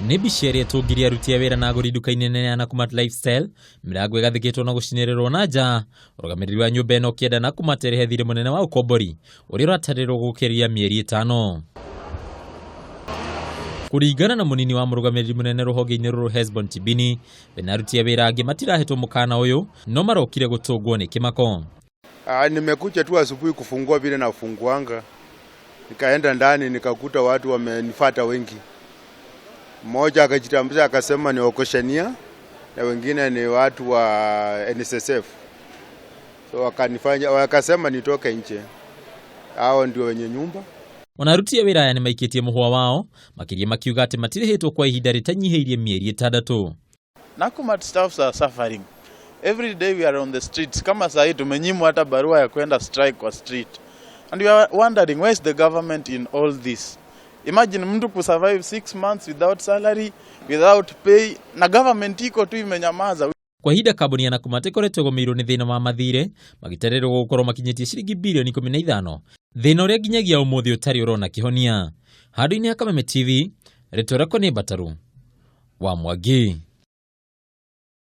Nĩ mbica ĩrĩa tũngiria aruti a wĩra na agũri nduka-inĩ nene ya Nakumatt Lifestyle, mĩrango ĩgathĩkĩtwo na gũcinĩrĩrwo na nja. Ũrũgamĩrĩri wa nyumba ĩno ũkĩenda Nakumatt ĩrehe thiirĩ mũnene wa ukombori ũrĩa ũratarĩrwo gũkĩria mĩeri 5. Kũringana na mũnini wa mũrũgamĩrĩri mũnene Ruhonge-inĩ rũrũ Hesbon Tibini, bena aruti a wĩra angĩ matirahetwo mũkana ũyũ, no marokire gũtũngwo nĩ kĩmako. Nimekuja tu asubuhi kufungua vile na ufunguanga. Nikaenda ndani nikakuta watu wamenifuata wengi. Mmoja akajitambulisha akasema ni wakoshania na wengine ni watu wa NSSF. So wakasema nitoke nje. Hao ndio wenye nyumba. Wanaruti a wĩra aya nĩmaikitie mũhwa wao, makiria makiuga atĩ matirĩhĩtwo kwa ihinda rĩtanyihĩirie mĩeri 6. Nakumatt staffs are suffering. Every day we are on the streets. Kama sahi tumenyimwa hata barua ya kwenda strike kwa street. And we are wondering where is the government in all this? Imagine mtu kusurvive 6 months without salary, without pay, na government iko tu imenyamaza. Kwa ihinda kambuni ya Nakumatt ĩkoretwo ĩgũmĩirwo nĩ thĩna wa mathiiri, magĩtarĩrwo gũkorwo makinyĩtie ciringi bilioni 15. Thĩna ũrĩa nginyagia umuthi ũtarĩ ũrona kĩhonia. Handũ-inĩ ya Kameme TV, rĩtwa rĩakwa nĩ Mbataru wa Mwangi.